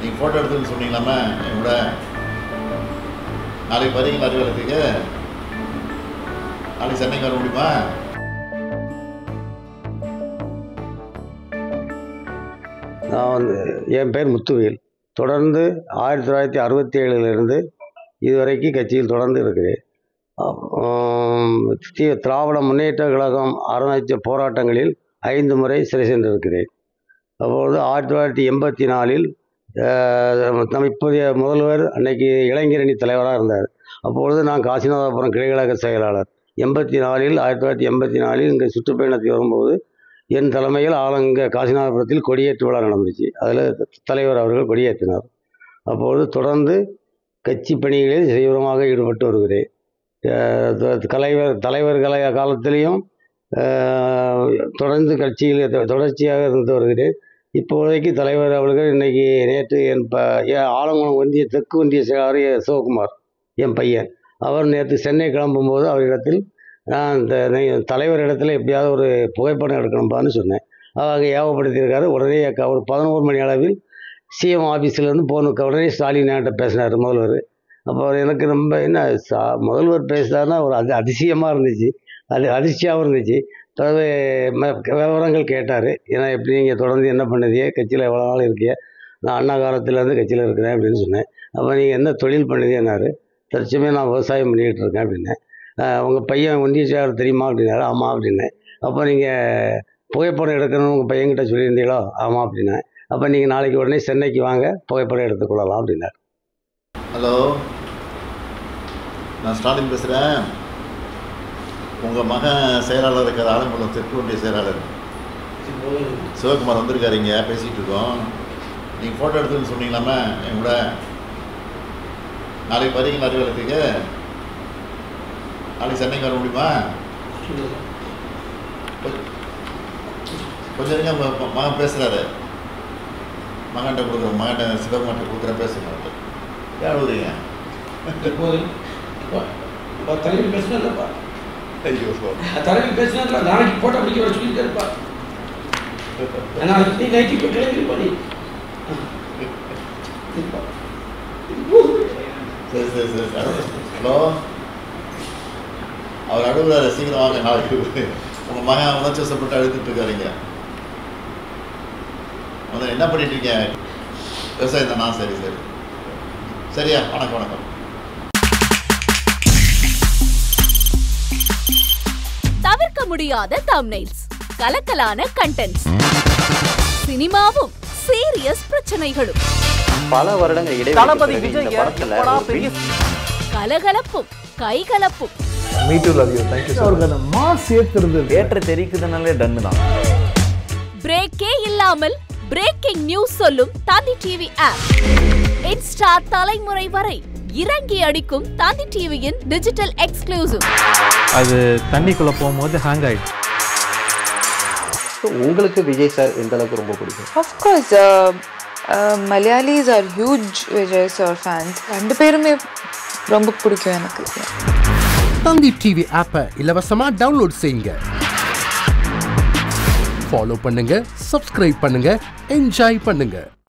நீங்கள் ஃபோட்டோ எடுத்துன்னு சொன்னீங்களாமே என் கூட நாளைக்கு வரீங்களா அலுவலகத்துக்கு? நாளைக்கு சென்னைக்கு வர முடியுமா? நான் என் பேர் முத்துவேல். தொடர்ந்து 1967 இதுவரைக்கும் கட்சியில் தொடர்ந்து இருக்கிறேன். திராவிட முன்னேற்ற கழகம் ஆரம்பித்த போராட்டங்களில் 5 முறை சிறை சென்றிருக்கிறேன். அப்பொழுது 1984 நம்ம இப்போதைய முதல்வர் அன்னைக்கு இளைஞரணி தலைவராக இருந்தார். அப்பொழுது நான் காசிநாதபுரம் கிளைக்கழக செயலாளர். 1984 இங்கே சுற்றுப்பயணத்துக்கு வரும்போது என் தலைமையில் இங்கே காசிநாதபுரத்தில் கொடியேற்று விழா நடந்துச்சு. அதில் தலைவர் அவர்கள் கொடியேற்றினார். அப்பொழுது தொடர்ந்து கட்சி பணிகளில் தீவிரமாக ஈடுபட்டு வருகிறேன். தலைவர் காலத்திலையும் தொடர்ந்து கட்சியில் தொடர்ச்சியாக இருந்து வருகிறேன். இப்போதைக்கு தலைவர் அவர்கள் இன்னைக்கு நேற்று என் ஆலங்குளம் ஒன்றிய தெற்கு ஒன்றிய செயலாளர் சிவகுமார் என் பையன் அவர் நேற்று சென்னை கிளம்பும்போது அவரிடத்தில் நான் இந்த தலைவரிடத்தில் எப்படியாவது ஒரு புகைப்படம் எடுக்கணும்பான்னு சொன்னேன். அவங்க ஏவப்படுத்தியிருக்காரு. உடனே ஒரு 11 மணி அளவில் சிஎம் ஆஃபீஸிலேருந்து போனுக்கு உடனே ஸ்டாலின் என்கிட்ட பேசினார் முதல்வர். அப்போ எனக்கு ரொம்ப என்ன முதல்வர் பேசுகிறாருன்னா ஒரு அதிசயமாக இருந்துச்சு, அதிர்ச்சியாகவும் இருந்துச்சு. பிறகு விவரங்கள் கேட்டார். ஏன்னா எப்படி நீங்கள் தொடர்ந்து என்ன பண்ணுதியே, கட்சியில் எவ்வளோ நாள் இருக்கிய? நான் அண்ணா காலத்திலேருந்து கட்சியில் இருக்கிறேன் அப்படின்னு சொன்னேன். அப்போ நீங்கள் என்ன தொழில் பண்ணுதேன்னாரு. தற்சமயம் நான் விவசாயம் பண்ணிக்கிட்டு இருக்கேன் அப்படின்னேன். உங்கள் பையன் ஒன்றிய செயலாளர் தெரியுமா அப்படின்னாரு. ஆமாம் அப்படின்னேன். அப்போ நீங்கள் புகைப்படம் எடுக்கணும்னு உங்கள் பையன்கிட்ட சொல்லியிருந்தீங்களோ? ஆமாம் அப்படின்னேன். அப்போ நீங்கள் நாளைக்கு உடனே சென்னைக்கு வாங்க, புகைப்படம் எடுத்துக்கொள்ளலாம் அப்படின்னார். ஹலோ, நான் ஸ்டாலின் பேசுகிறேன். உங்கள் மகன் செயலாளர் இருக்கிற ஆலங்குளம் தெற்கு ஒன்றிய செயலாளர் சிவகுமார் வந்திருக்காருங்க, பேசிகிட்டு இருக்கோம். நீங்கள் ஃபோட்டோ எடுத்துன்னு சொன்னீங்களாமே என் கூட நாளைக்கு வரீங்களா அலுவலகத்துக்கு? நாளைக்கு சென்னைக்கு வர முடியுமா? கொஞ்சம் இருங்க, மகன் பேசுகிறாரு. மகன்கிட்ட கொடுக்குறேன், மகன்கிட்ட சிவகுமார்கிட்ட கொடுக்குறேன், பேசுங்க. ஏன் அழுகுறீங்க? தலைவர் பேசினா ஐயோ, தலைவர் பேசினா நாளைக்கு போட்டோ பிடிக்க வர சொல்லியிருக்காருப்பா. நாளைக்கு நீ நைட்டு இப்போ கிளம்பிருப்பா. நீ சரி சரி சரி. ஹலோ, அவர் அழுகுறாரு, சீக்கிரம் வாங்க நாளைக்கு. உங்கள் மகன் உணர்ச்சி வசப்பட்டு அழுத்துட்டு இருக்காருங்க. வந்து என்ன பண்ணிட்டு இருக்கேன்? விவசாயம் தானா? சரி சரி சரியா, வணக்கம் வணக்கம். தவிர்க்க முடியாத தம்ப்நெயில்ஸ், கலக்கலான கண்டென்ட்ஸ், சினிமாவும் சீரியஸ் பிரச்சனைகளும், பல வருடங்கள் இடைவெளி கலகலப்பும் கைகலப்பும், ஏற்ற தெரிக்குதுனாலே டன்னு தான். பிரேக்கே இல்லாமல் பிரேக்கிங் நியூஸ் சொல்லும் தந்தி டிவி ஆப். இன்ஸ்டா தலைமுறை வரை இறங்கி அடிக்கும் தந்தி டிவியின் டிஜிட்டல் எக்ஸ்க்ளூசிவ். அது தண்ணிக்குள்ள போகும்போது ஹேங் ஆயிடுச்சு. உங்களுக்கு விஜய் சார் எந்த அளவுக்கு ரொம்ப பிடிக்கும்? Of course, Malayalis are huge Vijay sir fans. ரெண்டு பேருமே ரொம்ப பிடிக்கும் எனக்கு. தந்தி டிவி ஆப்பை இலவசமா டவுன்லோட் செய்யுங்க. ஃபாலோ பண்ணுங்க, சப்ஸ்கிரைப் பண்ணுங்க, என்ஜாய் பண்ணுங்க.